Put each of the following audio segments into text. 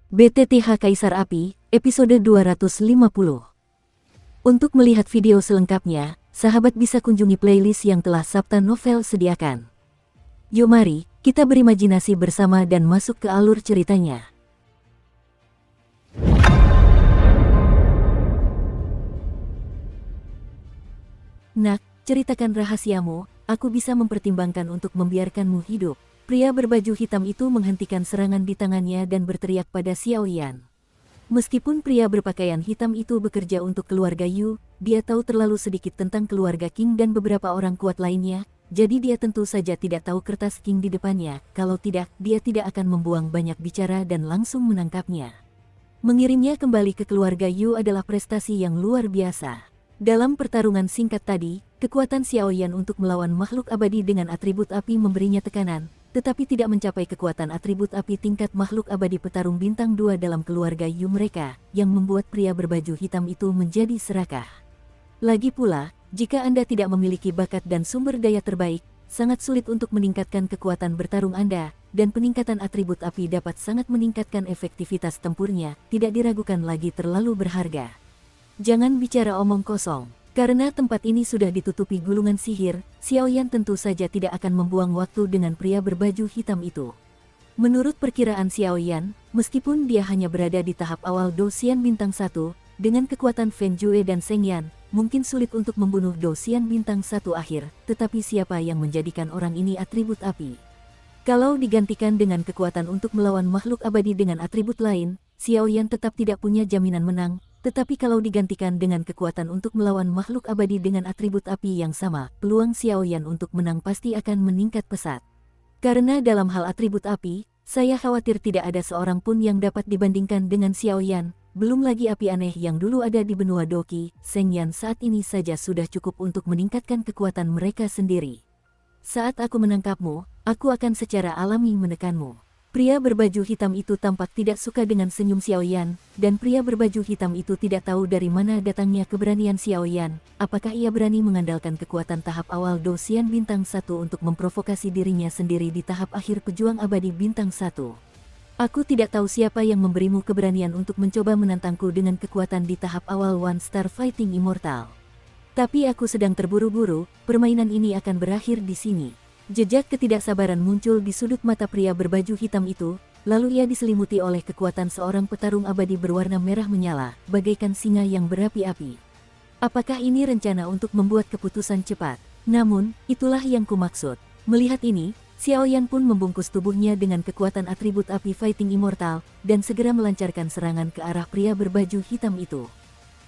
BTTH Kaisar Api, episode 250. Untuk melihat video selengkapnya, sahabat bisa kunjungi playlist yang telah Sabta Novel sediakan. Yuk mari, kita berimajinasi bersama dan masuk ke alur ceritanya. Nak, ceritakan rahasiamu, aku bisa mempertimbangkan untuk membiarkanmu hidup. Pria berbaju hitam itu menghentikan serangan di tangannya dan berteriak pada Xiao Yan. Meskipun pria berpakaian hitam itu bekerja untuk keluarga Yu, dia tahu terlalu sedikit tentang keluarga Qing dan beberapa orang kuat lainnya, jadi dia tentu saja tidak tahu kertas Qing di depannya, kalau tidak, dia tidak akan membuang banyak bicara dan langsung menangkapnya. Mengirimnya kembali ke keluarga Yu adalah prestasi yang luar biasa. Dalam pertarungan singkat tadi, kekuatan Xiao Yan untuk melawan makhluk abadi dengan atribut api memberinya tekanan, tetapi tidak mencapai kekuatan atribut api tingkat makhluk abadi petarung bintang 2 dalam keluarga Yu mereka, yang membuat pria berbaju hitam itu menjadi serakah. Lagi pula, jika Anda tidak memiliki bakat dan sumber daya terbaik, sangat sulit untuk meningkatkan kekuatan bertarung Anda, dan peningkatan atribut api dapat sangat meningkatkan efektivitas tempurnya, tidak diragukan lagi terlalu berharga. Jangan bicara omong kosong. Karena tempat ini sudah ditutupi gulungan sihir, Xiao Yan tentu saja tidak akan membuang waktu dengan pria berbaju hitam itu. Menurut perkiraan Xiao Yan, meskipun dia hanya berada di tahap awal Do Xian Bintang 1, dengan kekuatan Fen Jue dan Seng Yan, mungkin sulit untuk membunuh Do Xian Bintang 1 akhir, tetapi siapa yang menjadikan orang ini atribut api? Kalau digantikan dengan kekuatan untuk melawan makhluk abadi dengan atribut lain, Xiao Yan tetap tidak punya jaminan menang. Tetapi kalau digantikan dengan kekuatan untuk melawan makhluk abadi dengan atribut api yang sama, peluang Xiao Yan untuk menang pasti akan meningkat pesat. Karena dalam hal atribut api, saya khawatir tidak ada seorang pun yang dapat dibandingkan dengan Xiao Yan, belum lagi api aneh yang dulu ada di benua Doqi, Seng Yan saat ini saja sudah cukup untuk meningkatkan kekuatan mereka sendiri. Saat aku menangkapmu, aku akan secara alami menekanmu. Pria berbaju hitam itu tampak tidak suka dengan senyum Xiao Yan, dan pria berbaju hitam itu tidak tahu dari mana datangnya keberanian Xiao Yan. Apakah ia berani mengandalkan kekuatan tahap awal Do Xian Bintang 1 untuk memprovokasi dirinya sendiri di tahap akhir pejuang abadi Bintang 1? Aku tidak tahu siapa yang memberimu keberanian untuk mencoba menantangku dengan kekuatan di tahap awal One Star Fighting Immortal. Tapi aku sedang terburu-buru, permainan ini akan berakhir di sini. Jejak ketidaksabaran muncul di sudut mata pria berbaju hitam itu, lalu ia diselimuti oleh kekuatan seorang petarung abadi berwarna merah menyala, bagaikan singa yang berapi-api. Apakah ini rencana untuk membuat keputusan cepat? Namun, itulah yang kumaksud. Melihat ini, Xiao Yan pun membungkus tubuhnya dengan kekuatan atribut api Fighting Immortal, dan segera melancarkan serangan ke arah pria berbaju hitam itu.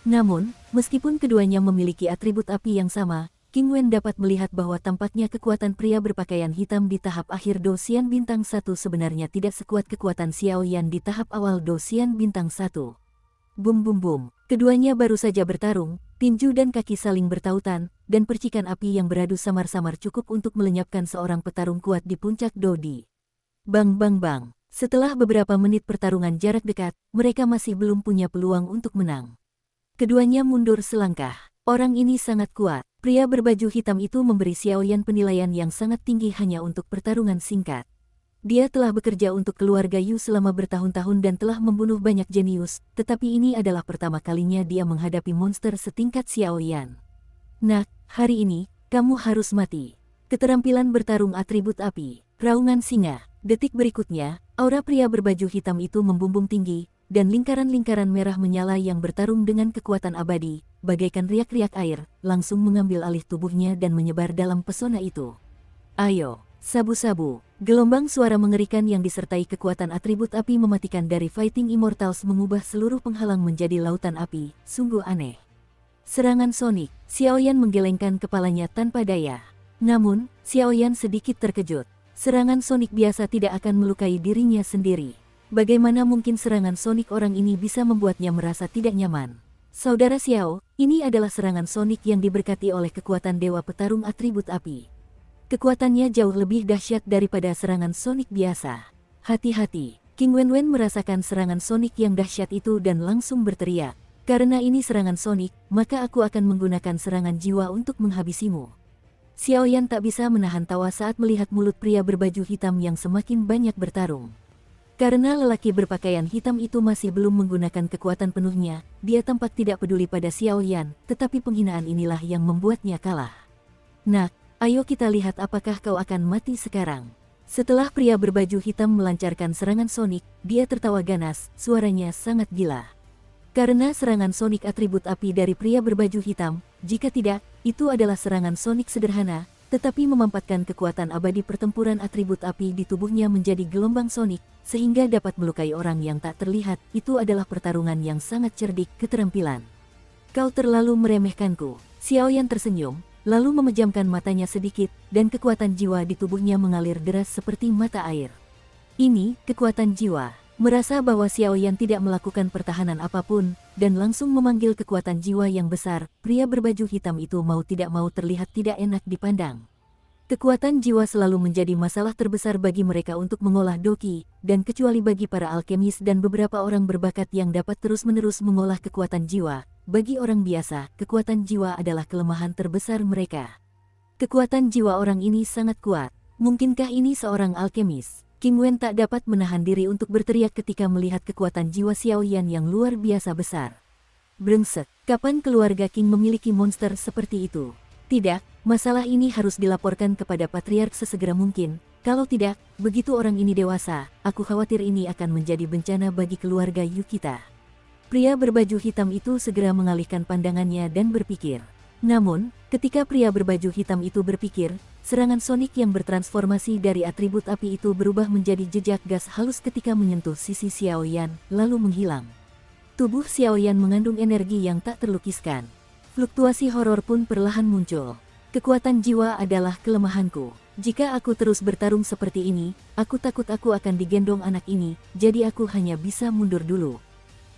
Namun, meskipun keduanya memiliki atribut api yang sama, Qing Wen dapat melihat bahwa tampaknya kekuatan pria berpakaian hitam di tahap akhir Do Xian Bintang 1 sebenarnya tidak sekuat kekuatan Xiao Yan di tahap awal Do Xian Bintang 1. Bum bum bum, keduanya baru saja bertarung, tinju dan kaki saling bertautan, dan percikan api yang beradu samar-samar cukup untuk melenyapkan seorang petarung kuat di puncak Dodi. Bang bang bang, setelah beberapa menit pertarungan jarak dekat, mereka masih belum punya peluang untuk menang. Keduanya mundur selangkah. Orang ini sangat kuat. Pria berbaju hitam itu memberi Xiao Yan penilaian yang sangat tinggi hanya untuk pertarungan singkat. Dia telah bekerja untuk keluarga Yu selama bertahun-tahun dan telah membunuh banyak jenius, tetapi ini adalah pertama kalinya dia menghadapi monster setingkat Xiao Yan. Nak, hari ini, kamu harus mati. Keterampilan bertarung atribut api, raungan singa. Detik berikutnya, aura pria berbaju hitam itu membumbung tinggi, dan lingkaran-lingkaran merah menyala yang bertarung dengan kekuatan abadi, bagaikan riak-riak air, langsung mengambil alih tubuhnya dan menyebar dalam pesona itu. Ayo, sabu-sabu, gelombang suara mengerikan yang disertai kekuatan atribut api mematikan dari Fighting Immortals mengubah seluruh penghalang menjadi lautan api, sungguh aneh. Serangan sonik, Xiao Yan menggelengkan kepalanya tanpa daya. Namun, Xiao Yan sedikit terkejut. Serangan sonik biasa tidak akan melukai dirinya sendiri. Bagaimana mungkin serangan sonik orang ini bisa membuatnya merasa tidak nyaman? Saudara Xiao, ini adalah serangan sonik yang diberkati oleh kekuatan dewa petarung atribut api. Kekuatannya jauh lebih dahsyat daripada serangan sonik biasa. Hati-hati, Qing Wen merasakan serangan sonik yang dahsyat itu dan langsung berteriak. Karena ini serangan sonik, maka aku akan menggunakan serangan jiwa untuk menghabisimu. Xiao Yan tak bisa menahan tawa saat melihat mulut pria berbaju hitam yang semakin banyak bertarung. Karena lelaki berpakaian hitam itu masih belum menggunakan kekuatan penuhnya, dia tampak tidak peduli pada Xiao Yan, tetapi penghinaan inilah yang membuatnya kalah. Nak, ayo kita lihat apakah kau akan mati sekarang. Setelah pria berbaju hitam melancarkan serangan sonik, dia tertawa ganas, suaranya sangat gila. Karena serangan sonik atribut api dari pria berbaju hitam, jika tidak, itu adalah serangan sonik sederhana, tetapi memampatkan kekuatan abadi pertempuran atribut api di tubuhnya menjadi gelombang sonik, sehingga dapat melukai orang yang tak terlihat. Itu adalah pertarungan yang sangat cerdik keterampilan. Kau terlalu meremehkanku. Xiao Yan tersenyum, lalu memejamkan matanya sedikit, dan kekuatan jiwa di tubuhnya mengalir deras seperti mata air. Ini, kekuatan jiwa. Merasa bahwa Xiao Yan tidak melakukan pertahanan apapun, dan langsung memanggil kekuatan jiwa yang besar, pria berbaju hitam itu mau tidak mau terlihat tidak enak dipandang. Kekuatan jiwa selalu menjadi masalah terbesar bagi mereka untuk mengolah doki, dan kecuali bagi para alkemis dan beberapa orang berbakat yang dapat terus-menerus mengolah kekuatan jiwa, bagi orang biasa, kekuatan jiwa adalah kelemahan terbesar mereka. Kekuatan jiwa orang ini sangat kuat. Mungkinkah ini seorang alkemis? King Wen tak dapat menahan diri untuk berteriak ketika melihat kekuatan jiwa Xiao Yan yang luar biasa besar. Brengsek, kapan keluarga King memiliki monster seperti itu? Tidak, masalah ini harus dilaporkan kepada Patriark sesegera mungkin. Kalau tidak, begitu orang ini dewasa, aku khawatir ini akan menjadi bencana bagi keluarga Yukita. Pria berbaju hitam itu segera mengalihkan pandangannya dan berpikir. Namun, ketika pria berbaju hitam itu berpikir, serangan sonik yang bertransformasi dari atribut api itu berubah menjadi jejak gas halus ketika menyentuh sisi Xiao Yan, lalu menghilang. Tubuh Xiao Yan mengandung energi yang tak terlukiskan. Fluktuasi horor pun perlahan muncul. Kekuatan jiwa adalah kelemahanku. Jika aku terus bertarung seperti ini, aku takut aku akan digendong anak ini, jadi aku hanya bisa mundur dulu.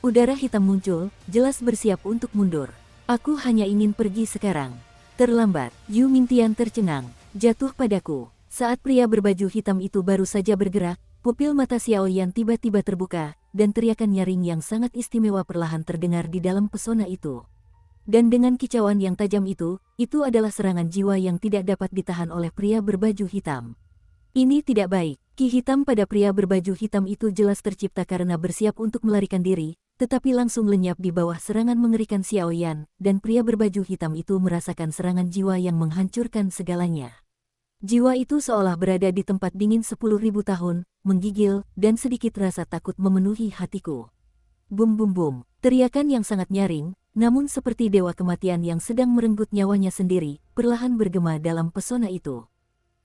Udara hitam muncul, jelas bersiap untuk mundur. Aku hanya ingin pergi sekarang. Terlambat, Yu Mingtian tercengang. Jatuh padaku. Saat pria berbaju hitam itu baru saja bergerak, pupil mata Xiao Yan tiba-tiba terbuka, dan teriakan nyaring yang sangat istimewa perlahan terdengar di dalam pesona itu. Dan dengan kicauan yang tajam itu adalah serangan jiwa yang tidak dapat ditahan oleh pria berbaju hitam. Ini tidak baik. Ki hitam pada pria berbaju hitam itu jelas tercipta karena bersiap untuk melarikan diri, tetapi langsung lenyap di bawah serangan mengerikan Xiao Yan, dan pria berbaju hitam itu merasakan serangan jiwa yang menghancurkan segalanya. Jiwa itu seolah berada di tempat dingin 10.000 tahun, menggigil, dan sedikit rasa takut memenuhi hatiku. Bum bum bum, teriakan yang sangat nyaring, namun seperti dewa kematian yang sedang merenggut nyawanya sendiri, perlahan bergema dalam pesona itu.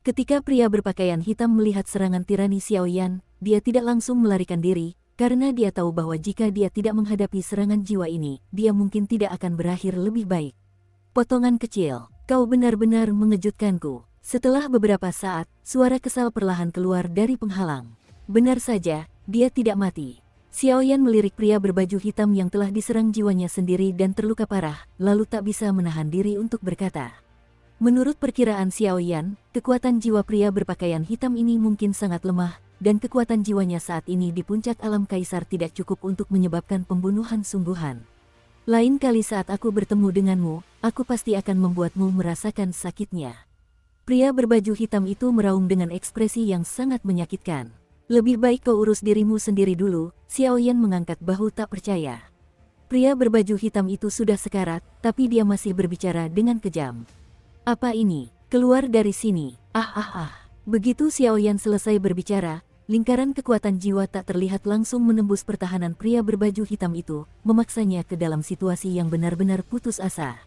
Ketika pria berpakaian hitam melihat serangan tirani Xiao Yan, dia tidak langsung melarikan diri, karena dia tahu bahwa jika dia tidak menghadapi serangan jiwa ini, dia mungkin tidak akan berakhir lebih baik. Potongan kecil, kau benar-benar mengejutkanku. Setelah beberapa saat, suara kesal perlahan keluar dari penghalang. Benar saja, dia tidak mati. Xiao Yan melirik pria berbaju hitam yang telah diserang jiwanya sendiri dan terluka parah, lalu tak bisa menahan diri untuk berkata. Menurut perkiraan Xiao Yan, kekuatan jiwa pria berpakaian hitam ini mungkin sangat lemah, dan kekuatan jiwanya saat ini di puncak alam kaisar tidak cukup untuk menyebabkan pembunuhan sungguhan. Lain kali saat aku bertemu denganmu, aku pasti akan membuatmu merasakan sakitnya. Pria berbaju hitam itu meraung dengan ekspresi yang sangat menyakitkan. Lebih baik kau urus dirimu sendiri dulu, Xiao Yan mengangkat bahu tak percaya. Pria berbaju hitam itu sudah sekarat, tapi dia masih berbicara dengan kejam. Apa ini? Keluar dari sini. Begitu Xiao Yan selesai berbicara, lingkaran kekuatan jiwa tak terlihat langsung menembus pertahanan pria berbaju hitam itu, memaksanya ke dalam situasi yang benar-benar putus asa.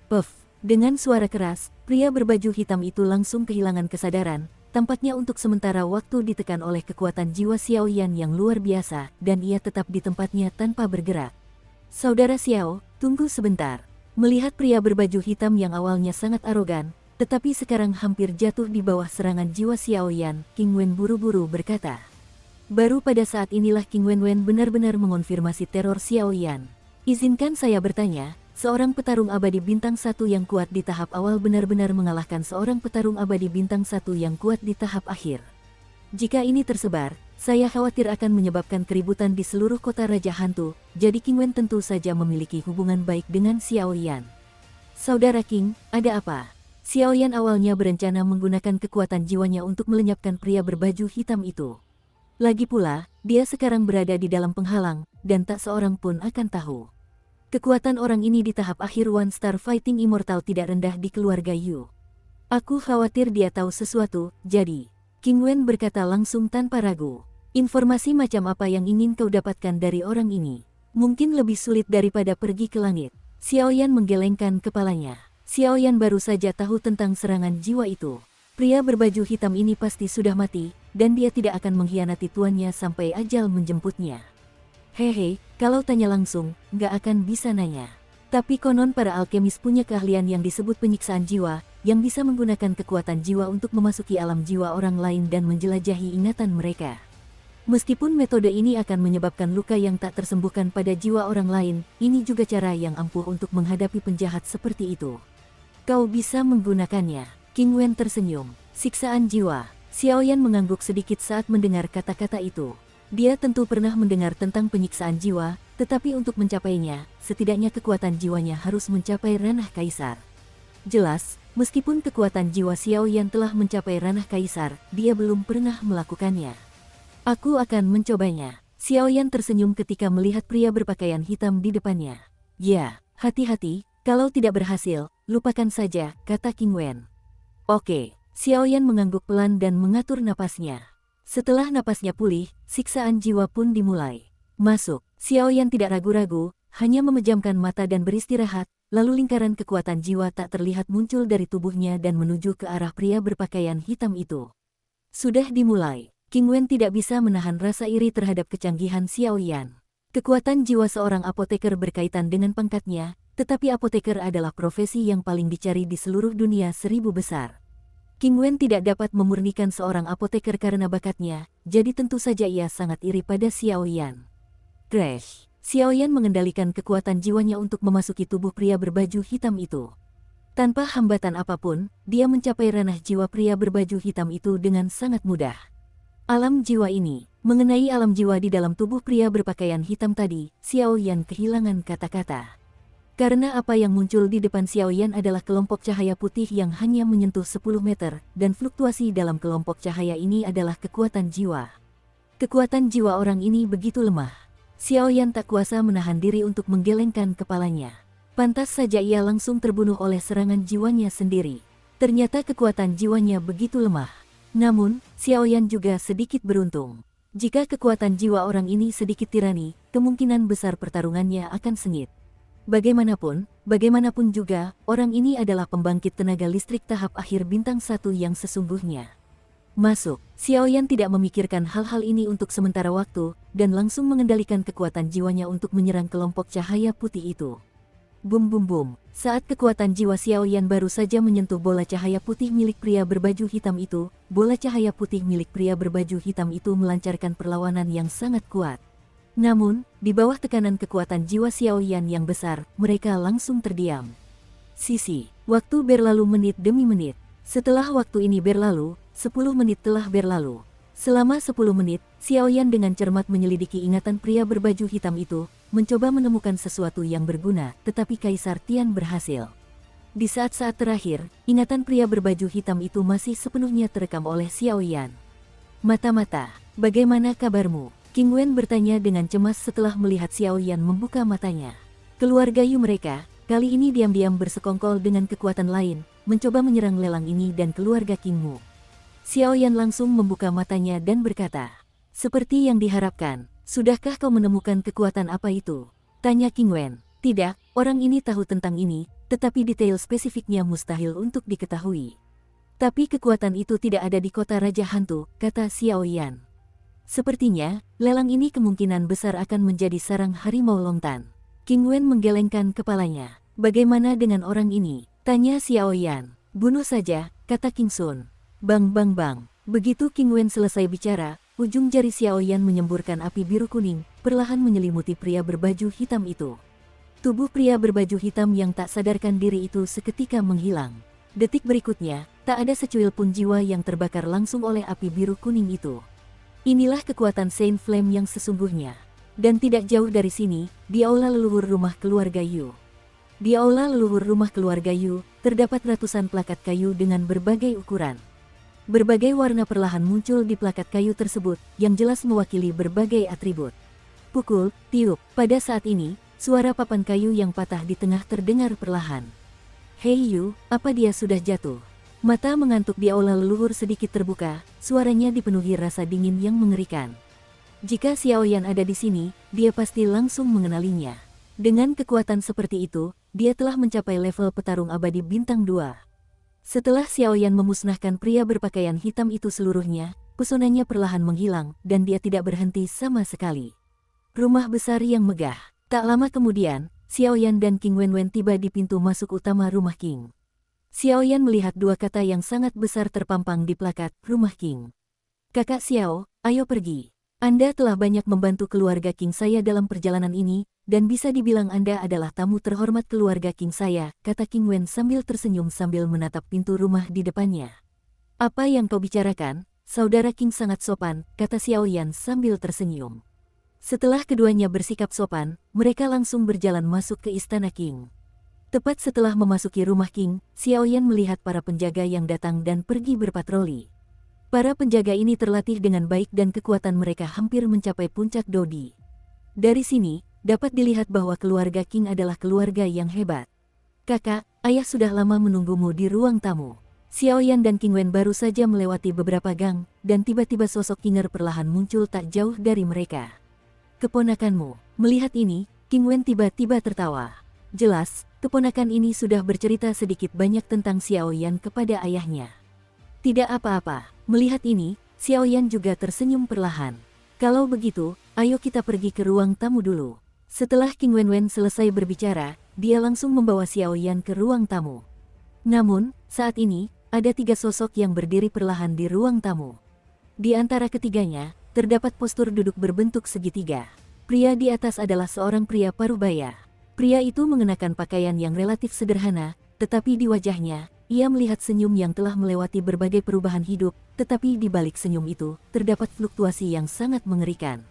Puff! Dengan suara keras, pria berbaju hitam itu langsung kehilangan kesadaran, tampaknya untuk sementara waktu ditekan oleh kekuatan jiwa Xiao Yan yang luar biasa, dan ia tetap di tempatnya tanpa bergerak. Saudara Xiao, tunggu sebentar. Melihat pria berbaju hitam yang awalnya sangat arogan, tetapi sekarang hampir jatuh di bawah serangan jiwa Xiao Yan, King Wen buru-buru berkata. Baru pada saat inilah King Wen benar-benar mengonfirmasi teror Xiao Yan. Izinkan saya bertanya, seorang petarung abadi bintang 1 yang kuat di tahap awal benar-benar mengalahkan seorang petarung abadi bintang 1 yang kuat di tahap akhir. Jika ini tersebar, saya khawatir akan menyebabkan keributan di seluruh kota Raja Hantu, jadi King Wen tentu saja memiliki hubungan baik dengan Xiao Yan. Saudara King, ada apa? Xiao Yan awalnya berencana menggunakan kekuatan jiwanya untuk melenyapkan pria berbaju hitam itu. Lagi pula, dia sekarang berada di dalam penghalang, dan tak seorang pun akan tahu. Kekuatan orang ini di tahap akhir One Star Fighting Immortal tidak rendah di keluarga Yu. Aku khawatir dia tahu sesuatu, jadi King Wen berkata langsung tanpa ragu. Informasi macam apa yang ingin kau dapatkan dari orang ini? Mungkin lebih sulit daripada pergi ke langit. Xiaoyan menggelengkan kepalanya. Xiaoyan baru saja tahu tentang serangan jiwa itu. Pria berbaju hitam ini pasti sudah mati, dan dia tidak akan mengkhianati tuannya sampai ajal menjemputnya. Hehe, kalau tanya langsung, nggak akan bisa nanya. Tapi konon para alkemis punya keahlian yang disebut penyiksaan jiwa, yang bisa menggunakan kekuatan jiwa untuk memasuki alam jiwa orang lain dan menjelajahi ingatan mereka. Meskipun metode ini akan menyebabkan luka yang tak tersembuhkan pada jiwa orang lain, ini juga cara yang ampuh untuk menghadapi penjahat seperti itu. Kau bisa menggunakannya. King Wen tersenyum. Siksaan jiwa. Xiaoyan mengangguk sedikit saat mendengar kata-kata itu. Dia tentu pernah mendengar tentang penyiksaan jiwa, tetapi untuk mencapainya, setidaknya kekuatan jiwanya harus mencapai ranah kaisar. Jelas, meskipun kekuatan jiwa Xiaoyan telah mencapai ranah kaisar, dia belum pernah melakukannya. Aku akan mencobanya. Xiaoyan tersenyum ketika melihat pria berpakaian hitam di depannya. Ya, hati-hati, kalau tidak berhasil, lupakan saja, kata King Wen. Oke, Xiaoyan mengangguk pelan dan mengatur napasnya. Setelah napasnya pulih, siksaan jiwa pun dimulai. Masuk, Xiaoyan tidak ragu-ragu, hanya memejamkan mata dan beristirahat, lalu lingkaran kekuatan jiwa tak terlihat muncul dari tubuhnya dan menuju ke arah pria berpakaian hitam itu. Sudah dimulai. King Wen tidak bisa menahan rasa iri terhadap kecanggihan Xiaoyan. Kekuatan jiwa seorang apoteker berkaitan dengan pangkatnya, tetapi apoteker adalah profesi yang paling dicari di seluruh dunia 1000 besar. King Wen tidak dapat memurnikan seorang apoteker karena bakatnya, jadi tentu saja ia sangat iri pada Xiaoyan. Crash! Xiaoyan mengendalikan kekuatan jiwanya untuk memasuki tubuh pria berbaju hitam itu. Tanpa hambatan apapun, dia mencapai ranah jiwa pria berbaju hitam itu dengan sangat mudah. Alam jiwa ini, mengenai alam jiwa di dalam tubuh pria berpakaian hitam tadi, Xiaoyan kehilangan kata-kata. Karena apa yang muncul di depan Xiaoyan adalah kelompok cahaya putih yang hanya menyentuh 10 meter, dan fluktuasi dalam kelompok cahaya ini adalah kekuatan jiwa. Kekuatan jiwa orang ini begitu lemah. Xiaoyan tak kuasa menahan diri untuk menggelengkan kepalanya. Pantas saja ia langsung terbunuh oleh serangan jiwanya sendiri. Ternyata kekuatan jiwanya begitu lemah. Namun, Xiaoyan juga sedikit beruntung. Jika kekuatan jiwa orang ini sedikit tirani, kemungkinan besar pertarungannya akan sengit. Bagaimanapun juga, orang ini adalah pembangkit tenaga listrik tahap akhir bintang 1 yang sesungguhnya. Masuk, Xiaoyan tidak memikirkan hal-hal ini untuk sementara waktu, dan langsung mengendalikan kekuatan jiwanya untuk menyerang kelompok cahaya putih itu. Bum bum bum, saat kekuatan jiwa Xiaoyan baru saja menyentuh bola cahaya putih milik pria berbaju hitam itu, bola cahaya putih milik pria berbaju hitam itu melancarkan perlawanan yang sangat kuat. Namun, di bawah tekanan kekuatan jiwa Xiaoyan yang besar, mereka langsung terdiam. Sisi, waktu berlalu menit demi menit. Setelah waktu ini berlalu, 10 menit telah berlalu. Selama 10 menit, Xiaoyan dengan cermat menyelidiki ingatan pria berbaju hitam itu, mencoba menemukan sesuatu yang berguna, tetapi Kaisar Tian berhasil. Di saat-saat terakhir, ingatan pria berbaju hitam itu masih sepenuhnya terekam oleh Xiaoyan. Mata-mata, bagaimana kabarmu? King Wen bertanya dengan cemas setelah melihat Xiaoyan membuka matanya. Keluarga Yu mereka, kali ini diam-diam bersekongkol dengan kekuatan lain, mencoba menyerang lelang ini dan keluarga King Mu. Xiaoyan langsung membuka matanya dan berkata, "Seperti yang diharapkan, sudahkah kau menemukan kekuatan apa itu?" Tanya King Wen. Tidak, orang ini tahu tentang ini, tetapi detail spesifiknya mustahil untuk diketahui. Tapi kekuatan itu tidak ada di kota Raja Hantu, kata Xiaoyan. Sepertinya, lelang ini kemungkinan besar akan menjadi sarang harimau lontan. King Wen menggelengkan kepalanya. Bagaimana dengan orang ini? Tanya Xiaoyan. Bunuh saja, kata King Sun. Bang bang bang. Begitu King Wen selesai bicara, ujung jari Xiaoyan menyemburkan api biru kuning, perlahan menyelimuti pria berbaju hitam itu. Tubuh pria berbaju hitam yang tak sadarkan diri itu seketika menghilang. Detik berikutnya, tak ada secuil pun jiwa yang terbakar langsung oleh api biru kuning itu. Inilah kekuatan Saint Flame yang sesungguhnya. Dan tidak jauh dari sini, di aula leluhur rumah keluarga Yu. Di aula leluhur rumah keluarga Yu, terdapat ratusan plakat kayu dengan berbagai ukuran. Berbagai warna perlahan muncul di plakat kayu tersebut, yang jelas mewakili berbagai atribut. Pukul, tiup. Pada saat ini, suara papan kayu yang patah di tengah terdengar perlahan. Hei Yu, apa dia sudah jatuh? Mata mengantuk di aula leluhur sedikit terbuka, suaranya dipenuhi rasa dingin yang mengerikan. Jika Xiaoyan ada di sini, dia pasti langsung mengenalinya. Dengan kekuatan seperti itu, dia telah mencapai level petarung abadi bintang 2. Setelah Xiaoyan memusnahkan pria berpakaian hitam itu seluruhnya, pesonanya perlahan menghilang dan dia tidak berhenti sama sekali. Rumah besar yang megah. Tak lama kemudian, Xiaoyan dan King Wenwen tiba di pintu masuk utama rumah King. Xiaoyan melihat dua kata yang sangat besar terpampang di plakat rumah King. Kakak Xiao, ayo pergi. Anda telah banyak membantu keluarga King saya dalam perjalanan ini, dan bisa dibilang Anda adalah tamu terhormat keluarga King saya, kata King Wen sambil tersenyum sambil menatap pintu rumah di depannya. Apa yang kau bicarakan, saudara King sangat sopan, kata Xiaoyan sambil tersenyum. Setelah keduanya bersikap sopan, mereka langsung berjalan masuk ke istana King. Tepat setelah memasuki rumah King, Xiaoyan melihat para penjaga yang datang dan pergi berpatroli. Para penjaga ini terlatih dengan baik dan kekuatan mereka hampir mencapai puncak Dodi. Dari sini, dapat dilihat bahwa keluarga King adalah keluarga yang hebat. Kakak, ayah sudah lama menunggumu di ruang tamu. Xiaoyan dan King Wen baru saja melewati beberapa gang, dan tiba-tiba sosok Kinger perlahan muncul tak jauh dari mereka. Keponakanmu. Melihat ini, King Wen tiba-tiba tertawa. Jelas, keponakan ini sudah bercerita sedikit banyak tentang Xiaoyan kepada ayahnya. Tidak apa-apa, melihat ini, Xiaoyan juga tersenyum perlahan. Kalau begitu, ayo kita pergi ke ruang tamu dulu. Setelah King Wenwen selesai berbicara, dia langsung membawa Xiaoyan ke ruang tamu. Namun, saat ini, ada tiga sosok yang berdiri perlahan di ruang tamu. Di antara ketiganya, terdapat postur duduk berbentuk segitiga. Pria di atas adalah seorang pria parubaya. Pria itu mengenakan pakaian yang relatif sederhana, tetapi di wajahnya, ia melihat senyum yang telah melewati berbagai perubahan hidup, tetapi di balik senyum itu, terdapat fluktuasi yang sangat mengerikan.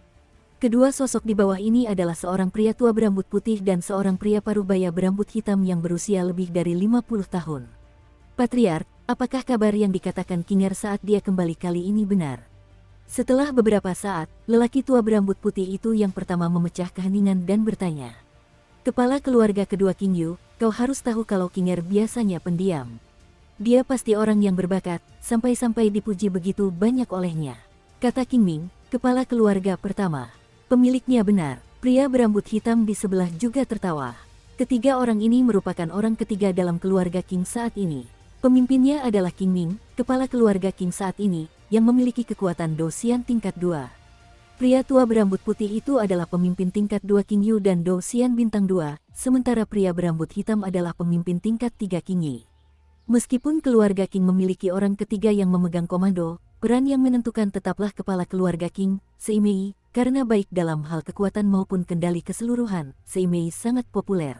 Kedua sosok di bawah ini adalah seorang pria tua berambut putih dan seorang pria parubaya berambut hitam yang berusia lebih dari 50 tahun. Patriark, apakah kabar yang dikatakan Kinger saat dia kembali kali ini benar? Setelah beberapa saat, lelaki tua berambut putih itu yang pertama memecah keheningan dan bertanya. Kepala keluarga kedua King Yu, kau harus tahu kalau Kinger biasanya pendiam. Dia pasti orang yang berbakat, sampai-sampai dipuji begitu banyak olehnya. Kata King Ming, kepala keluarga pertama. Pemiliknya benar, pria berambut hitam di sebelah juga tertawa. Ketiga orang ini merupakan orang ketiga dalam keluarga King saat ini. Pemimpinnya adalah King Ming, kepala keluarga King saat ini, yang memiliki kekuatan Dosian tingkat 2. Pria tua berambut putih itu adalah pemimpin tingkat 2 King Yu dan Dosian bintang 2, sementara pria berambut hitam adalah pemimpin tingkat 3 King Yi. Meskipun keluarga King memiliki orang ketiga yang memegang komando, peran yang menentukan tetaplah kepala keluarga King, Seimei, karena baik dalam hal kekuatan maupun kendali keseluruhan, Seimei sangat populer.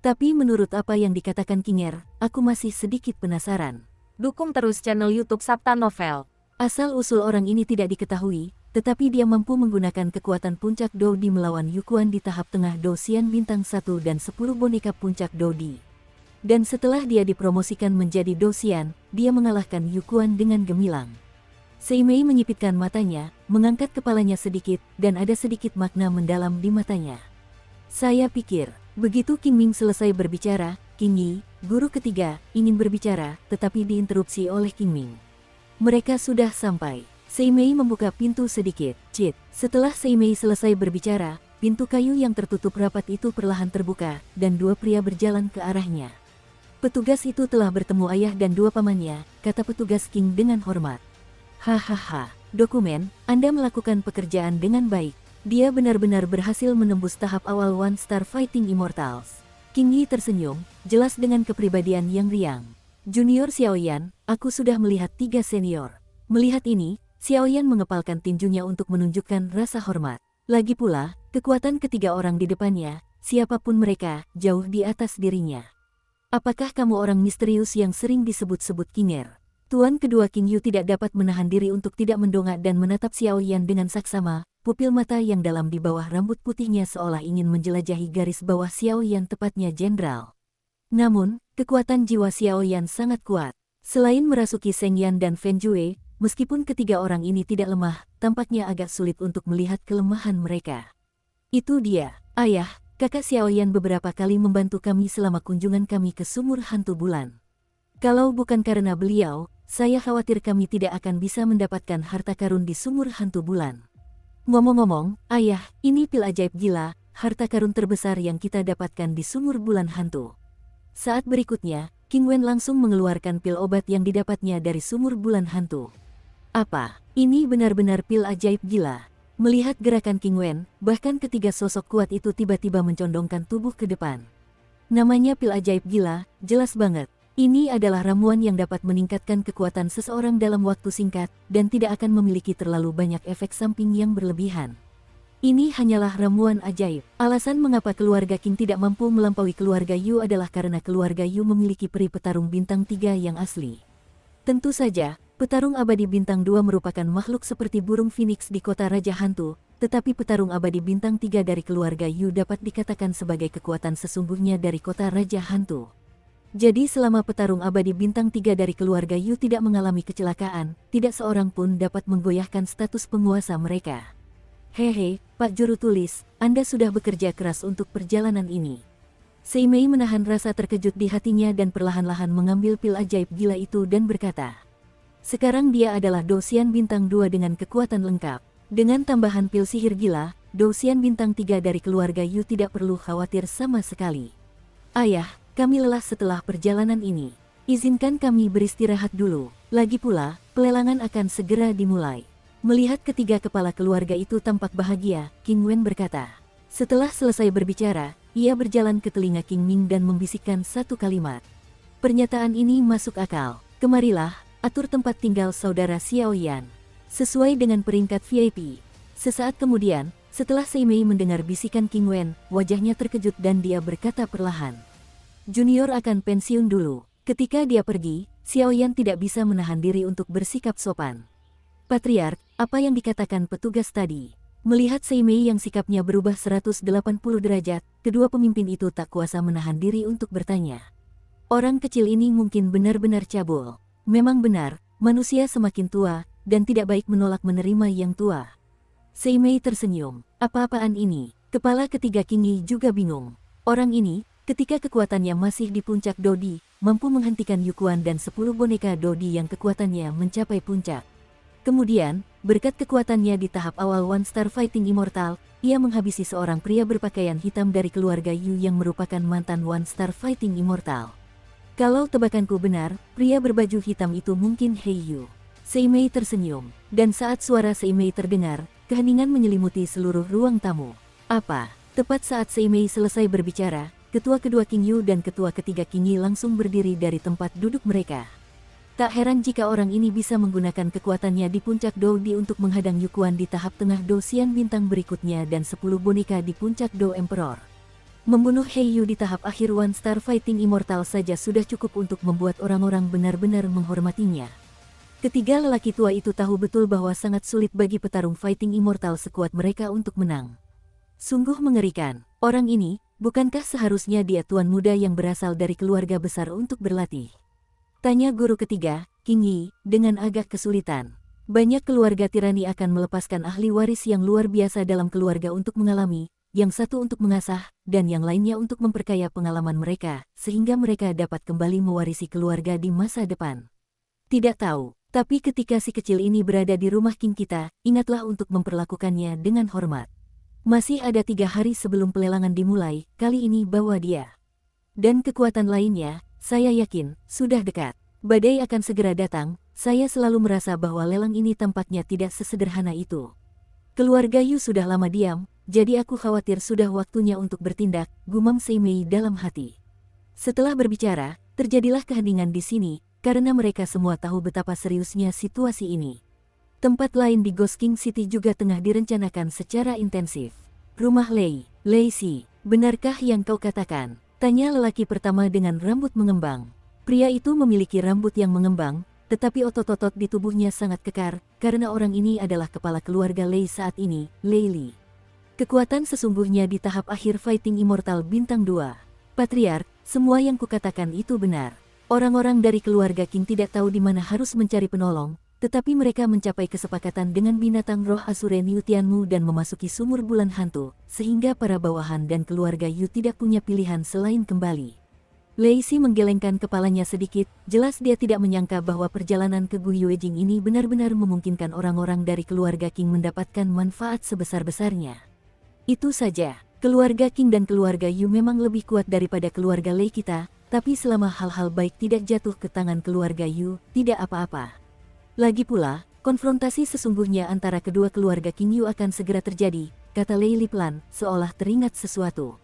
Tapi menurut apa yang dikatakan Kinger, aku masih sedikit penasaran. Dukung terus channel YouTube Sabta Novel. Asal-usul orang ini tidak diketahui, tetapi dia mampu menggunakan kekuatan puncak Dodi melawan Yukuan di tahap tengah Dosian bintang 1 dan 10 boneka puncak Dodi. Dan setelah dia dipromosikan menjadi Dosian, dia mengalahkan Yukuan dengan gemilang. Seimei menyipitkan matanya, mengangkat kepalanya sedikit, dan ada sedikit makna mendalam di matanya. Saya pikir, begitu King Ming selesai berbicara, King Yi, guru ketiga, ingin berbicara, tetapi diinterupsi oleh King Ming. Mereka sudah sampai. Seimei membuka pintu sedikit. Cit, setelah Seimei selesai berbicara, pintu kayu yang tertutup rapat itu perlahan terbuka, dan dua pria berjalan ke arahnya. Petugas itu telah bertemu ayah dan dua pamannya, kata petugas King dengan hormat. Hahaha, dokumen, Anda melakukan pekerjaan dengan baik. Dia benar-benar berhasil menembus tahap awal One Star Fighting Immortals. King Yi tersenyum, jelas dengan kepribadian yang riang. Junior Xiaoyan, aku sudah melihat 3 senior. Melihat ini, Xiaoyan mengepalkan tinjunya untuk menunjukkan rasa hormat. Lagi pula, kekuatan ketiga orang di depannya, siapapun mereka, jauh di atas dirinya. Apakah kamu orang misterius yang sering disebut-sebut Kinger? Tuan kedua King Yu tidak dapat menahan diri untuk tidak mendongak dan menatap Xiaoyan dengan saksama, pupil mata yang dalam di bawah rambut putihnya seolah ingin menjelajahi garis bawah Xiaoyan tepatnya jenderal. Namun, kekuatan jiwa Xiaoyan sangat kuat. Selain merasuki Seng Yan dan Fen Jue, meskipun ketiga orang ini tidak lemah, tampaknya agak sulit untuk melihat kelemahan mereka. Itu dia, ayah, kakak Xiaoyan beberapa kali membantu kami selama kunjungan kami ke sumur hantu bulan. Kalau bukan karena beliau, saya khawatir kami tidak akan bisa mendapatkan harta karun di sumur hantu bulan. Ngomong-ngomong, ayah, ini pil ajaib gila, harta karun terbesar yang kita dapatkan di sumur bulan hantu. Saat berikutnya, King Wen langsung mengeluarkan pil obat yang didapatnya dari sumur bulan hantu. Apa? Ini benar-benar pil ajaib gila. Melihat gerakan King Wen, bahkan ketiga sosok kuat itu tiba-tiba mencondongkan tubuh ke depan. Namanya pil ajaib gila, jelas banget. Ini adalah ramuan yang dapat meningkatkan kekuatan seseorang dalam waktu singkat, dan tidak akan memiliki terlalu banyak efek samping yang berlebihan. Ini hanyalah ramuan ajaib. Alasan mengapa keluarga King tidak mampu melampaui keluarga Yu adalah karena keluarga Yu memiliki peri petarung bintang 3 yang asli. Tentu saja, petarung abadi bintang 2 merupakan makhluk seperti burung phoenix di kota Raja Hantu, tetapi petarung abadi bintang 3 dari keluarga Yu dapat dikatakan sebagai kekuatan sesungguhnya dari kota Raja Hantu. Jadi selama petarung abadi bintang 3 dari keluarga Yu tidak mengalami kecelakaan, tidak seorang pun dapat menggoyahkan status penguasa mereka. Hehe, Pak Juru Tulis, Anda sudah bekerja keras untuk perjalanan ini. Sei Mei menahan rasa terkejut di hatinya dan perlahan-lahan mengambil pil ajaib gila itu dan berkata, sekarang dia adalah Dosian bintang 2 dengan kekuatan lengkap. Dengan tambahan pil sihir gila, Dosian bintang 3 dari keluarga Yu tidak perlu khawatir sama sekali. Ayah, kami lelah setelah perjalanan ini. Izinkan kami beristirahat dulu. Lagi pula, pelelangan akan segera dimulai. Melihat ketiga kepala keluarga itu tampak bahagia, King Wen berkata. Setelah selesai berbicara, ia berjalan ke telinga King Ming dan membisikkan satu kalimat. Pernyataan ini masuk akal. Kemarilah, atur tempat tinggal saudara Xiaoyan. Sesuai dengan peringkat VIP. Sesaat kemudian, setelah Sei Mei mendengar bisikan King Wen, wajahnya terkejut dan dia berkata perlahan. Junior akan pensiun dulu. Ketika dia pergi, Xiaoyan tidak bisa menahan diri untuk bersikap sopan. Patriark, apa yang dikatakan petugas tadi? Melihat Sei Mei yang sikapnya berubah 180 derajat, kedua pemimpin itu tak kuasa menahan diri untuk bertanya. Orang kecil ini mungkin benar-benar cabul. Memang benar, manusia semakin tua, dan tidak baik menolak menerima yang tua. Sei Mei tersenyum. Apa-apaan ini? Kepala ketiga King Yi juga bingung. Orang ini, ketika kekuatannya masih di puncak Dodi, mampu menghentikan Yukuan dan 10 boneka Dodi yang kekuatannya mencapai puncak. Kemudian, berkat kekuatannya di tahap awal One Star Fighting Immortal, ia menghabisi seorang pria berpakaian hitam dari keluarga Yu yang merupakan mantan One Star Fighting Immortal. Kalau tebakanku benar, pria berbaju hitam itu mungkin He Yu. Sei Mei tersenyum, dan saat suara Sei Mei terdengar, keheningan menyelimuti seluruh ruang tamu. Apa? Tepat saat Sei Mei selesai berbicara, ketua kedua King Yu dan ketua ketiga King Yi langsung berdiri dari tempat duduk mereka. Tak heran jika orang ini bisa menggunakan kekuatannya di puncak Dodi untuk menghadang Yukuan di tahap tengah Dosian bintang berikutnya dan 10 boneka di puncak Do Emperor. Membunuh He Yu di tahap akhir One Star Fighting Immortal saja sudah cukup untuk membuat orang-orang benar-benar menghormatinya. Ketiga lelaki tua itu tahu betul bahwa sangat sulit bagi petarung Fighting Immortal sekuat mereka untuk menang. Sungguh mengerikan, orang ini, bukankah seharusnya dia tuan muda yang berasal dari keluarga besar untuk berlatih? Tanya guru ketiga, King Yi, dengan agak kesulitan. Banyak keluarga tirani akan melepaskan ahli waris yang luar biasa dalam keluarga untuk mengalami, yang satu untuk mengasah, dan yang lainnya untuk memperkaya pengalaman mereka, sehingga mereka dapat kembali mewarisi keluarga di masa depan. Tidak tahu, tapi ketika si kecil ini berada di rumah King kita, ingatlah untuk memperlakukannya dengan hormat. Masih ada 3 hari sebelum pelelangan dimulai, kali ini bawa dia. Dan kekuatan lainnya, saya yakin, sudah dekat. Badai akan segera datang, saya selalu merasa bahwa lelang ini tampaknya tidak sesederhana itu. Keluarga Yu sudah lama diam, jadi aku khawatir sudah waktunya untuk bertindak, gumam Sei Mei dalam hati. Setelah berbicara, terjadilah keheningan di sini, karena mereka semua tahu betapa seriusnya situasi ini. Tempat lain di Ghost King City juga tengah direncanakan secara intensif. Rumah Lei Si, benarkah yang kau katakan? Tanya lelaki pertama dengan rambut mengembang. Pria itu memiliki rambut yang mengembang, tetapi otot-otot di tubuhnya sangat kekar, karena orang ini adalah kepala keluarga Lei saat ini, Lei Li. Kekuatan sesungguhnya di tahap akhir Fighting Immortal Bintang 2. Patriark, semua yang kukatakan itu benar. Orang-orang dari keluarga King tidak tahu di mana harus mencari penolong, tetapi mereka mencapai kesepakatan dengan binatang roh Asure Niu Tianmu dan memasuki sumur bulan hantu, sehingga para bawahan dan keluarga Yu tidak punya pilihan selain kembali. Lei Si menggelengkan kepalanya sedikit, jelas dia tidak menyangka bahwa perjalanan ke Gu Yuejing ini benar-benar memungkinkan orang-orang dari keluarga King mendapatkan manfaat sebesar-besarnya. Itu saja, keluarga King dan keluarga Yu memang lebih kuat daripada keluarga Lei kita, tapi selama hal-hal baik tidak jatuh ke tangan keluarga Yu, tidak apa-apa. Lagi pula, konfrontasi sesungguhnya antara kedua keluarga King Yu akan segera terjadi, kata Lei Li pelan, seolah teringat sesuatu.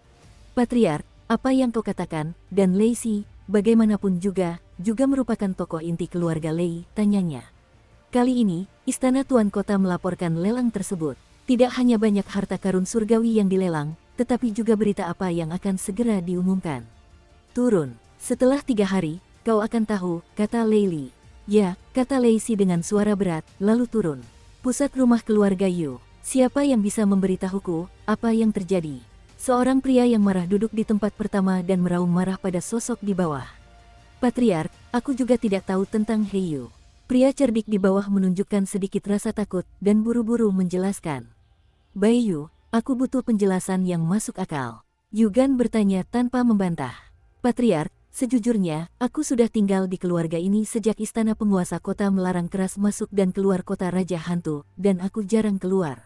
Patriark, apa yang kau katakan, dan Lei Si, bagaimanapun juga merupakan tokoh inti keluarga Lei, tanyanya. Kali ini, Istana Tuan Kota melaporkan lelang tersebut. Tidak hanya banyak harta karun surgawi yang dilelang, tetapi juga berita apa yang akan segera diumumkan. Turun, setelah 3 hari, kau akan tahu, kata Lei Li. Ya, kata Lei Si dengan suara berat, lalu turun. Pusat rumah keluarga Yu, siapa yang bisa memberitahuku, apa yang terjadi? Seorang pria yang marah duduk di tempat pertama dan meraung marah pada sosok di bawah. Patriark, aku juga tidak tahu tentang Heiyu. Pria cerdik di bawah menunjukkan sedikit rasa takut dan buru-buru menjelaskan. Baiyu, aku butuh penjelasan yang masuk akal. Yugan bertanya tanpa membantah. Patriark, sejujurnya, aku sudah tinggal di keluarga ini sejak istana penguasa kota melarang keras masuk dan keluar kota Raja Hantu, dan aku jarang keluar.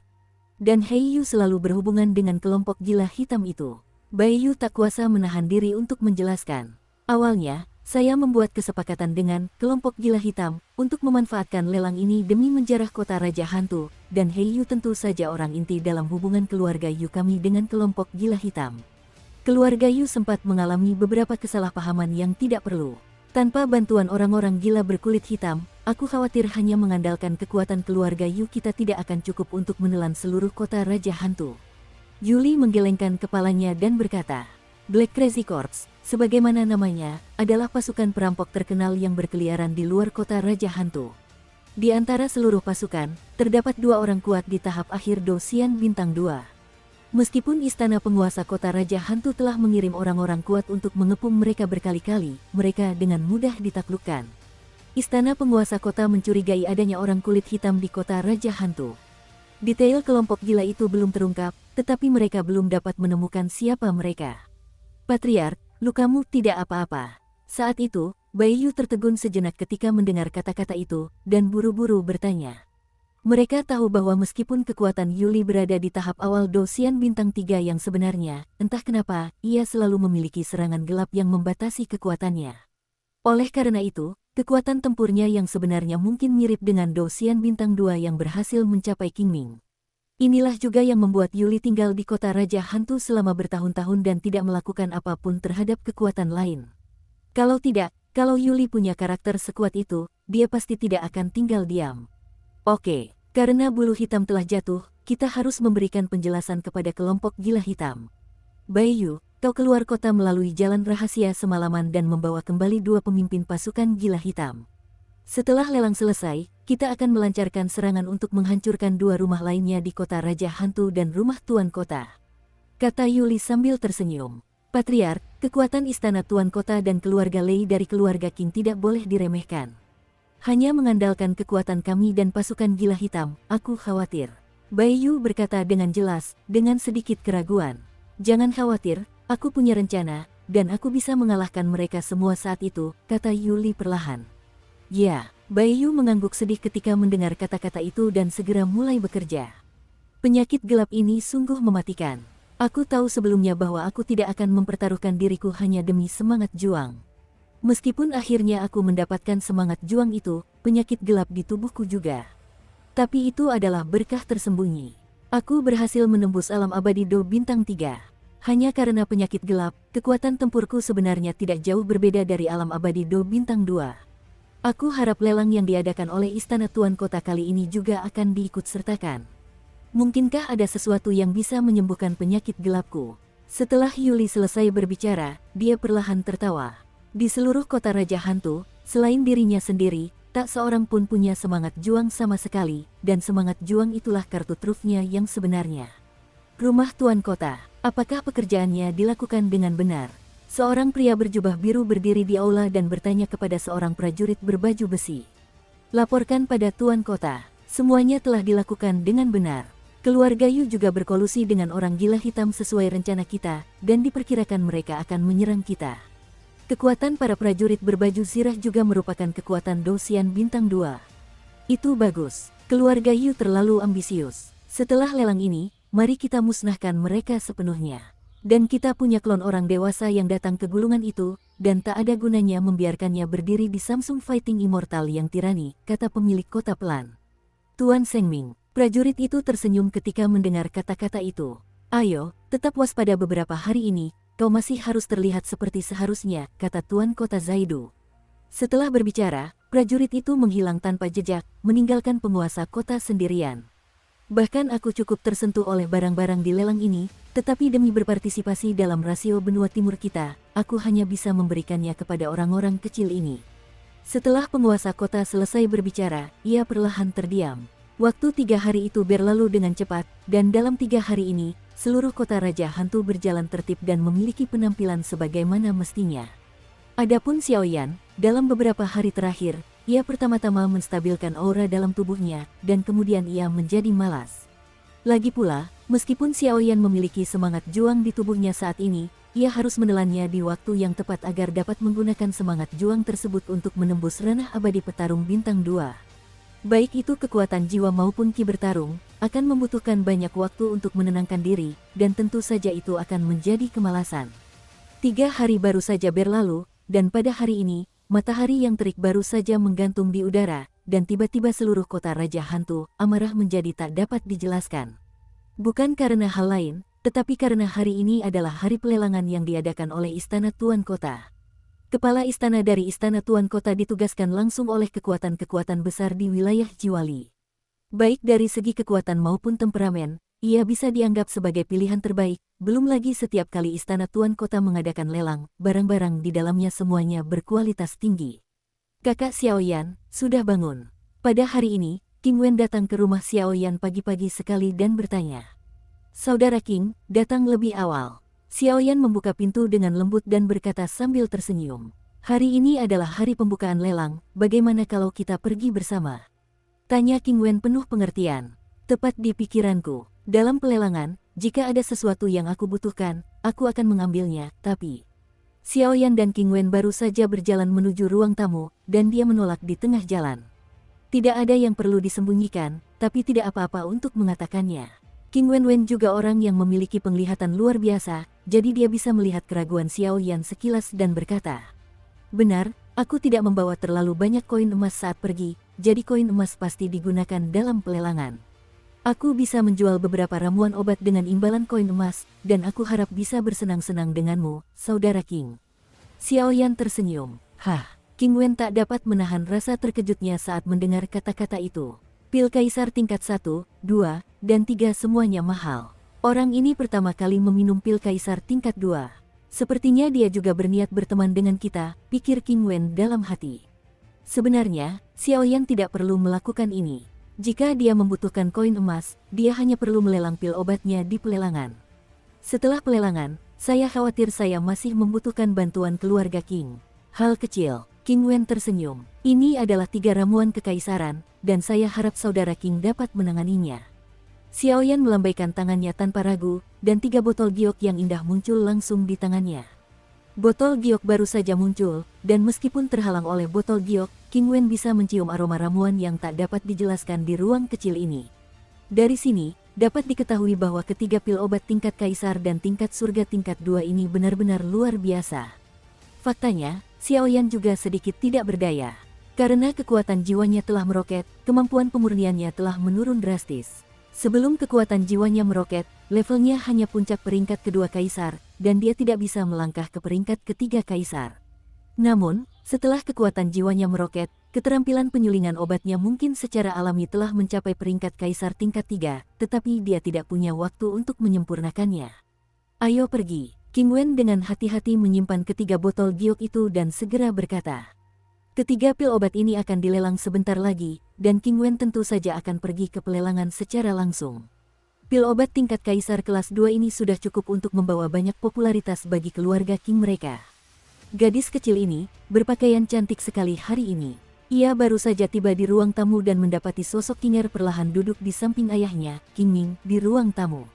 Dan Heiyu selalu berhubungan dengan kelompok gila hitam itu. Baiyu tak kuasa menahan diri untuk menjelaskan. Awalnya, saya membuat kesepakatan dengan kelompok gila hitam untuk memanfaatkan lelang ini demi menjarah kota Raja Hantu, dan Heiyu tentu saja orang inti dalam hubungan keluarga Yu kami dengan kelompok gila hitam. Keluarga Yu sempat mengalami beberapa kesalahpahaman yang tidak perlu. Tanpa bantuan orang-orang gila berkulit hitam, aku khawatir hanya mengandalkan kekuatan keluarga Yu kita tidak akan cukup untuk menelan seluruh kota Raja Hantu. Yuli menggelengkan kepalanya dan berkata, Black Crazy Corps, sebagaimana namanya, adalah pasukan perampok terkenal yang berkeliaran di luar kota Raja Hantu. Di antara seluruh pasukan, terdapat 2 orang kuat di tahap akhir Dosian Bintang 2. Meskipun istana penguasa kota Raja Hantu telah mengirim orang-orang kuat untuk mengepung mereka berkali-kali, mereka dengan mudah ditaklukkan. Istana penguasa kota mencurigai adanya orang kulit hitam di kota Raja Hantu. Detail kelompok gila itu belum terungkap, tetapi mereka belum dapat menemukan siapa mereka. Patriark, lukamu tidak apa-apa. Saat itu, Baiyu tertegun sejenak ketika mendengar kata-kata itu, dan buru-buru bertanya. Mereka tahu bahwa meskipun kekuatan Yuli berada di tahap awal Dosian Bintang 3 yang sebenarnya, entah kenapa, ia selalu memiliki serangan gelap yang membatasi kekuatannya. Oleh karena itu, kekuatan tempurnya yang sebenarnya mungkin mirip dengan Dosian Bintang 2 yang berhasil mencapai Qingming. Inilah juga yang membuat Yuli tinggal di kota Raja Hantu selama bertahun-tahun dan tidak melakukan apapun terhadap kekuatan lain. Kalau tidak, kalau Yuli punya karakter sekuat itu, dia pasti tidak akan tinggal diam. Oke, karena bulu hitam telah jatuh, kita harus memberikan penjelasan kepada kelompok gila hitam. Baiyu, kau keluar kota melalui jalan rahasia semalaman dan membawa kembali 2 pemimpin pasukan gila hitam. Setelah lelang selesai, kita akan melancarkan serangan untuk menghancurkan 2 rumah lainnya di kota Raja Hantu dan rumah Tuan Kota. Kata Yuli sambil tersenyum. Patriark, kekuatan istana Tuan Kota dan keluarga Lei dari keluarga King tidak boleh diremehkan. Hanya mengandalkan kekuatan kami dan pasukan gila hitam, aku khawatir. Baiyu berkata dengan jelas, dengan sedikit keraguan. Jangan khawatir, aku punya rencana, dan aku bisa mengalahkan mereka semua saat itu, kata Yuli perlahan. Ya, Baiyu mengangguk sedih ketika mendengar kata-kata itu dan segera mulai bekerja. Penyakit gelap ini sungguh mematikan. Aku tahu sebelumnya bahwa aku tidak akan mempertaruhkan diriku hanya demi semangat juang. Meskipun akhirnya aku mendapatkan semangat juang itu, penyakit gelap di tubuhku juga. Tapi itu adalah berkah tersembunyi. Aku berhasil menembus alam abadi Do Bintang 3. Hanya karena penyakit gelap, kekuatan tempurku sebenarnya tidak jauh berbeda dari alam abadi Do Bintang 2. Aku harap lelang yang diadakan oleh Istana Tuan Kota kali ini juga akan diikut sertakan. Mungkinkah ada sesuatu yang bisa menyembuhkan penyakit gelapku? Setelah Yuli selesai berbicara, dia perlahan tertawa. Di seluruh kota Raja Hantu, selain dirinya sendiri, tak seorang pun punya semangat juang sama sekali, dan semangat juang itulah kartu trufnya yang sebenarnya. Rumah Tuan Kota, apakah pekerjaannya dilakukan dengan benar? Seorang pria berjubah biru berdiri di aula dan bertanya kepada seorang prajurit berbaju besi. Laporkan pada Tuan Kota, semuanya telah dilakukan dengan benar. Keluarga Yu juga berkolusi dengan orang gila hitam sesuai rencana kita, dan diperkirakan mereka akan menyerang kita. Kekuatan para prajurit berbaju zirah juga merupakan kekuatan Dosian Bintang 2. Itu bagus, keluarga Yu terlalu ambisius. Setelah lelang ini, mari kita musnahkan mereka sepenuhnya. Dan kita punya klon orang dewasa yang datang ke gulungan itu, dan tak ada gunanya membiarkannya berdiri di Samsung Fighting Immortal yang tirani, kata pemilik kota pelan. Tuan Sengming, prajurit itu tersenyum ketika mendengar kata-kata itu. Ayo, tetap waspada beberapa hari ini, kau masih harus terlihat seperti seharusnya, kata Tuan Kota Zaidu. Setelah berbicara, prajurit itu menghilang tanpa jejak, meninggalkan penguasa kota sendirian. Bahkan aku cukup tersentuh oleh barang-barang di lelang ini, tetapi demi berpartisipasi dalam rasio benua timur kita, aku hanya bisa memberikannya kepada orang-orang kecil ini. Setelah penguasa kota selesai berbicara, ia perlahan terdiam. Waktu 3 hari itu berlalu dengan cepat, dan dalam 3 hari ini, seluruh kota Raja Hantu berjalan tertib dan memiliki penampilan sebagaimana mestinya. Adapun Xiaoyan, dalam beberapa hari terakhir, ia pertama-tama menstabilkan aura dalam tubuhnya, dan kemudian ia menjadi malas. Lagi pula, meskipun Xiaoyan memiliki semangat juang di tubuhnya saat ini, ia harus menelannya di waktu yang tepat agar dapat menggunakan semangat juang tersebut untuk menembus ranah abadi petarung bintang 2. Baik itu kekuatan jiwa maupun ki bertarung, akan membutuhkan banyak waktu untuk menenangkan diri, dan tentu saja itu akan menjadi kemalasan. 3 hari baru saja berlalu, dan pada hari ini, matahari yang terik baru saja menggantung di udara, dan tiba-tiba seluruh kota Raja Hantu amarah menjadi tak dapat dijelaskan. Bukan karena hal lain, tetapi karena hari ini adalah hari pelelangan yang diadakan oleh Istana Tuan Kota. Kepala istana dari Istana Tuan Kota ditugaskan langsung oleh kekuatan-kekuatan besar di wilayah Jiwali. Baik dari segi kekuatan maupun temperamen, ia bisa dianggap sebagai pilihan terbaik, belum lagi setiap kali Istana Tuan Kota mengadakan lelang, barang-barang di dalamnya semuanya berkualitas tinggi. Kakak Xiaoyan, sudah bangun. Pada hari ini, King Wen datang ke rumah Xiaoyan pagi-pagi sekali dan bertanya. Saudara King, datang lebih awal. Xiaoyan membuka pintu dengan lembut dan berkata sambil tersenyum. Hari ini adalah hari pembukaan lelang, bagaimana kalau kita pergi bersama? Tanya King Wen penuh pengertian. Tepat di pikiranku. Dalam pelelangan, jika ada sesuatu yang aku butuhkan, aku akan mengambilnya, tapi... Xiaoyan dan King Wen baru saja berjalan menuju ruang tamu, dan dia menolak di tengah jalan. Tidak ada yang perlu disembunyikan, tapi tidak apa-apa untuk mengatakannya. King Wen juga orang yang memiliki penglihatan luar biasa, jadi dia bisa melihat keraguan Xiaoyan sekilas dan berkata, benar, aku tidak membawa terlalu banyak koin emas saat pergi, jadi koin emas pasti digunakan dalam pelelangan. Aku bisa menjual beberapa ramuan obat dengan imbalan koin emas, dan aku harap bisa bersenang-senang denganmu, Saudara King. Xiaoyan tersenyum. King Wen tak dapat menahan rasa terkejutnya saat mendengar kata-kata itu. Pil Kaisar tingkat 1, 2, dan 3 semuanya mahal. Orang ini pertama kali meminum pil Kaisar tingkat 2. Sepertinya dia juga berniat berteman dengan kita, pikir King Wen dalam hati. Sebenarnya, Xiaoyan tidak perlu melakukan ini. Jika dia membutuhkan koin emas, dia hanya perlu melelang pil obatnya di pelelangan. Setelah pelelangan, saya khawatir saya masih membutuhkan bantuan keluarga King. Hal kecil, King Wen tersenyum. Ini adalah 3 ramuan kekaisaran, dan saya harap Saudara King dapat menanganinya. Xiaoyan melambaikan tangannya tanpa ragu, dan 3 botol giok yang indah muncul langsung di tangannya. Botol giok baru saja muncul, dan meskipun terhalang oleh botol giok, King Wen bisa mencium aroma ramuan yang tak dapat dijelaskan di ruang kecil ini. Dari sini, dapat diketahui bahwa ketiga pil obat tingkat kaisar dan tingkat surga tingkat 2 ini benar-benar luar biasa. Faktanya, Xiaoyan juga sedikit tidak berdaya. Karena kekuatan jiwanya telah meroket, kemampuan pemurniannya telah menurun drastis. Sebelum kekuatan jiwanya meroket, levelnya hanya puncak peringkat kedua kaisar, dan dia tidak bisa melangkah ke peringkat ketiga kaisar. Namun, setelah kekuatan jiwanya meroket, keterampilan penyulingan obatnya mungkin secara alami telah mencapai peringkat kaisar tingkat 3, tetapi dia tidak punya waktu untuk menyempurnakannya. Ayo pergi. King Wen dengan hati-hati menyimpan ketiga botol giok itu dan segera berkata. Ketiga pil obat ini akan dilelang sebentar lagi, dan King Wen tentu saja akan pergi ke pelelangan secara langsung. Pil obat tingkat kaisar kelas 2 ini sudah cukup untuk membawa banyak popularitas bagi keluarga King mereka. Gadis kecil ini berpakaian cantik sekali hari ini. Ia baru saja tiba di ruang tamu dan mendapati sosok Kinger perlahan duduk di samping ayahnya, King Ming, di ruang tamu.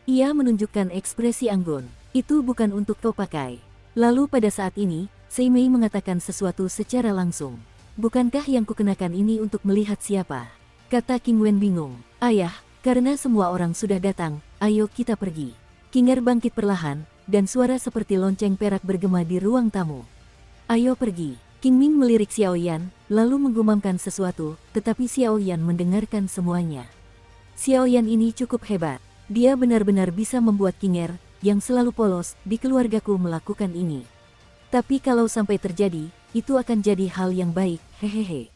Ia menunjukkan ekspresi anggun. Itu bukan untuk kau pakai. Lalu pada saat ini, Sei Mei mengatakan sesuatu secara langsung. Bukankah yang kukenakan ini untuk melihat siapa? Kata King Wen bingung. Ayah, karena semua orang sudah datang, ayo kita pergi. Kinger bangkit perlahan, dan suara seperti lonceng perak bergema di ruang tamu. Ayo pergi. King Ming melirik Xiao Yan, lalu menggumamkan sesuatu, tetapi Xiao Yan mendengarkan semuanya. Xiao Yan ini cukup hebat. Dia benar-benar bisa membuat Kinger, yang selalu polos, di keluargaku melakukan ini. Tapi kalau sampai terjadi, itu akan jadi hal yang baik, hehehe.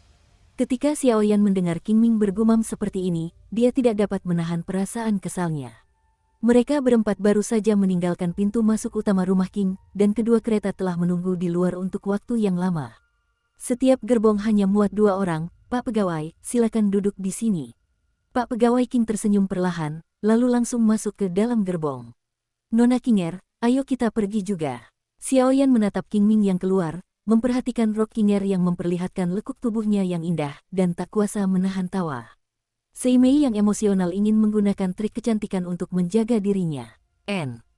Ketika Xiao Yan mendengar King Ming bergumam seperti ini, dia tidak dapat menahan perasaan kesalnya. Mereka berempat baru saja meninggalkan pintu masuk utama rumah King, dan kedua kereta telah menunggu di luar untuk waktu yang lama. Setiap gerbong hanya muat 2 orang, Pak Pegawai, silakan duduk di sini. Pak Pegawai King tersenyum perlahan, lalu langsung masuk ke dalam gerbong. Nona Kinger, ayo kita pergi juga. Xiao Yan menatap King Ming yang keluar, memperhatikan rok Kinger yang memperlihatkan lekuk tubuhnya yang indah, dan tak kuasa menahan tawa. Sei Mei yang emosional ingin menggunakan trik kecantikan untuk menjaga dirinya.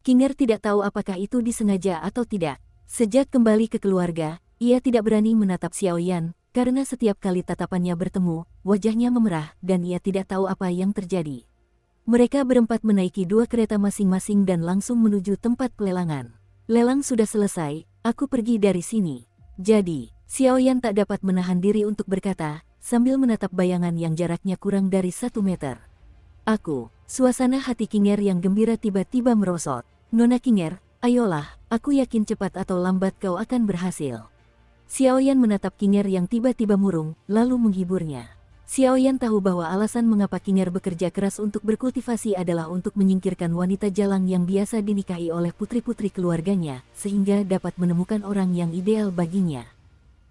Kinger tidak tahu apakah itu disengaja atau tidak. Sejak kembali ke keluarga, ia tidak berani menatap Xiao Yan, karena setiap kali tatapannya bertemu, wajahnya memerah, dan ia tidak tahu apa yang terjadi. Mereka berempat menaiki 2 kereta masing-masing dan langsung menuju tempat pelelangan. Lelang sudah selesai, aku pergi dari sini. Jadi, Xiao Yan tak dapat menahan diri untuk berkata, sambil menatap bayangan yang jaraknya kurang dari 1 meter. Suasana hati Kinger yang gembira tiba-tiba merosot. Nona Kinger, ayolah, aku yakin cepat atau lambat kau akan berhasil. Xiao Yan menatap Kinger yang tiba-tiba murung, lalu menghiburnya. Xiao Yan tahu bahwa alasan mengapa Kinger bekerja keras untuk berkultivasi adalah untuk menyingkirkan wanita jalang yang biasa dinikahi oleh putri-putri keluarganya, sehingga dapat menemukan orang yang ideal baginya.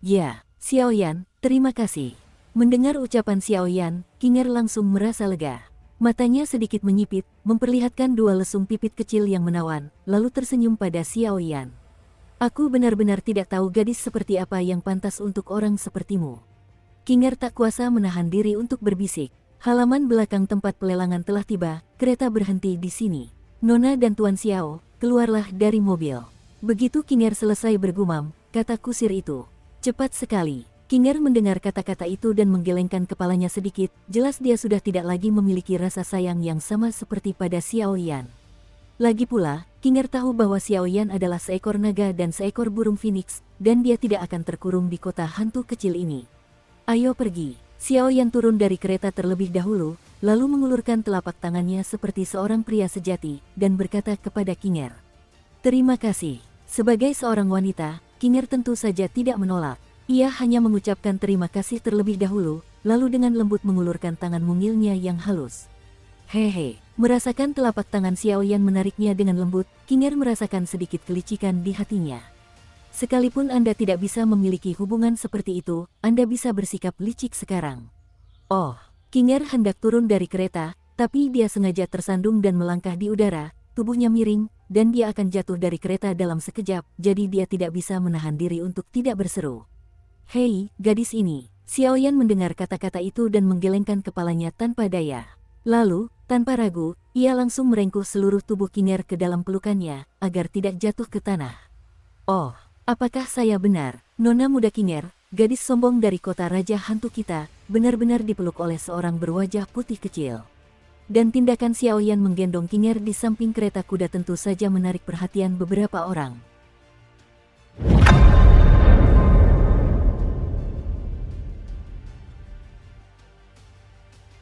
Ya, Xiao Yan, terima kasih. Mendengar ucapan Xiao Yan, Kinger langsung merasa lega. Matanya sedikit menyipit, memperlihatkan 2 lesung pipit kecil yang menawan, lalu tersenyum pada Xiao Yan. Aku benar-benar tidak tahu gadis seperti apa yang pantas untuk orang sepertimu. Kinger tak kuasa menahan diri untuk berbisik. Halaman belakang tempat pelelangan telah tiba, kereta berhenti di sini. Nona dan Tuan Xiao, keluarlah dari mobil. Begitu Kinger selesai bergumam, kata kusir itu. Cepat sekali. Kinger mendengar kata-kata itu dan menggelengkan kepalanya sedikit, jelas dia sudah tidak lagi memiliki rasa sayang yang sama seperti pada Xiao Yan. Lagi pula, Kinger tahu bahwa Xiao Yan adalah seekor naga dan seekor burung phoenix, dan dia tidak akan terkurung di kota hantu kecil ini. Ayo pergi. Xiao Yan turun dari kereta terlebih dahulu, lalu mengulurkan telapak tangannya seperti seorang pria sejati, dan berkata kepada Kinger. Terima kasih. Sebagai seorang wanita, Kinger tentu saja tidak menolak. Ia hanya mengucapkan terima kasih terlebih dahulu, lalu dengan lembut mengulurkan tangan mungilnya yang halus. Hehe, merasakan telapak tangan Xiao Yan menariknya dengan lembut, Kinger merasakan sedikit kelicikan di hatinya. Sekalipun Anda tidak bisa memiliki hubungan seperti itu, Anda bisa bersikap licik sekarang. Oh, Kinger hendak turun dari kereta, tapi dia sengaja tersandung dan melangkah di udara, tubuhnya miring, dan dia akan jatuh dari kereta dalam sekejap, jadi dia tidak bisa menahan diri untuk tidak berseru. Hei, gadis ini. Xiao Yan mendengar kata-kata itu dan menggelengkan kepalanya tanpa daya. Lalu, tanpa ragu, ia langsung merengkuh seluruh tubuh Kinger ke dalam pelukannya, agar tidak jatuh ke tanah. Oh, apakah saya benar, Nona muda Kinger, gadis sombong dari kota raja hantu kita, benar-benar dipeluk oleh seorang berwajah putih kecil. Dan tindakan Xiao Yan menggendong Kinger di samping kereta kuda tentu saja menarik perhatian beberapa orang.